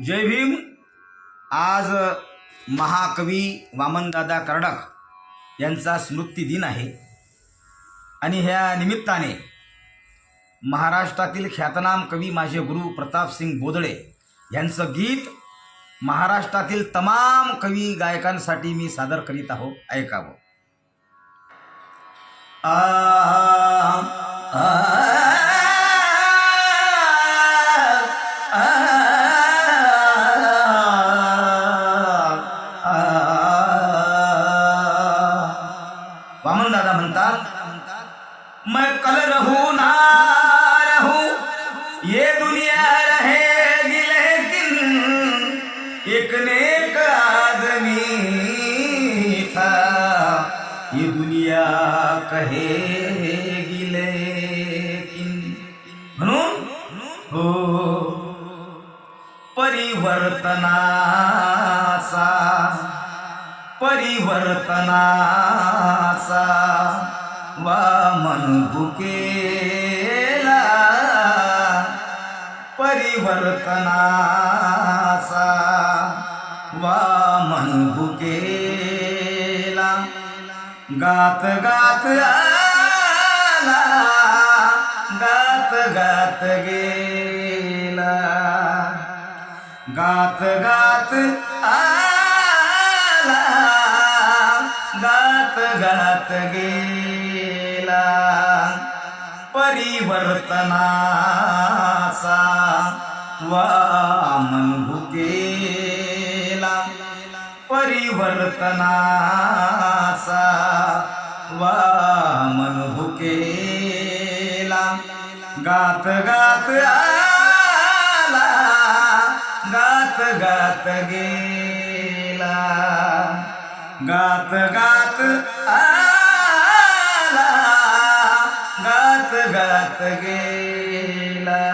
जय भीम। आज महाकवी वामनदादा कर्डक यांचा स्मृती दिन आहे आणि ह्या निमित्ताने महाराष्ट्रातील ख्यातनाम कवी माझे गुरु प्रतापसिंग बोदळे यांचं गीत महाराष्ट्रातील तमाम कवी गायकांसाठी मी सादर करीत आहो, ऐकावं। वामनदादा म्हणतात, मैं कल रहूं ना रहूं ये दुनिया रहेगी, लेकिन एक नेक आदमी था ये दुनिया कहेगी लेकिन। म्हणून हो परिवर्तनाचा वामन भुकेला, परिवर्तनाचा वामन भुकेला। गात गात आला, गात गात गेला, गात गात आला, गात गात गेला। परिवर्तनाचा वामन भुकेला, परिवर्तनाचा वामन भुकेला। गात गात आला, गात गात गेला, गात गात आला, गात गात गेला।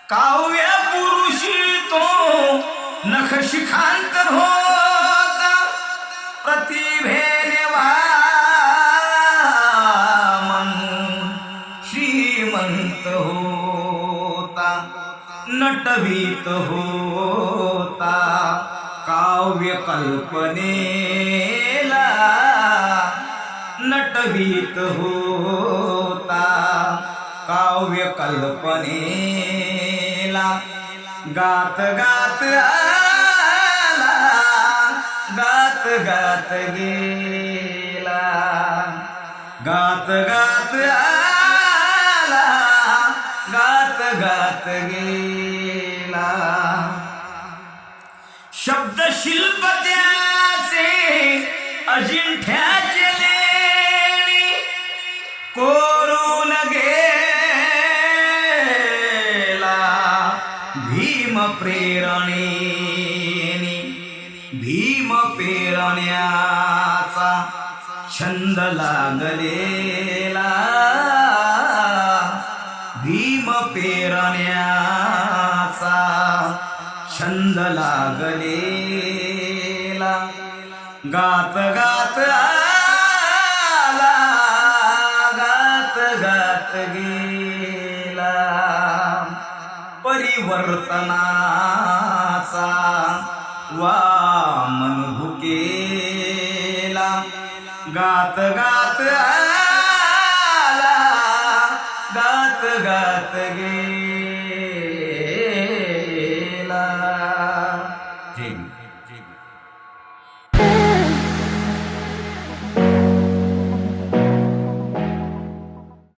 काव्य पुरुषी तो नख शिखांत होता, प्रतिभेने वामन श्रीमंत होता, नटवीत होता काव्य कल्पनेला, नटवीत होता काव्य कल्पनेला। गात गात आला, गात गात गेला, गात गात आला, गात गात गेला। शब्द शिल्प त्याचे अजिंठ्याचे लेणी कोरून गेला, भीम प्रेरणेने, भीम प्रेरण्याचा छंद लागलेला, भीम प्रेरण्याचा छंद लागलेला। गात गात आला, गात गात गेला। परिवर्तनाचा वामन भुकेला, गात गात आला, गात गात गेला।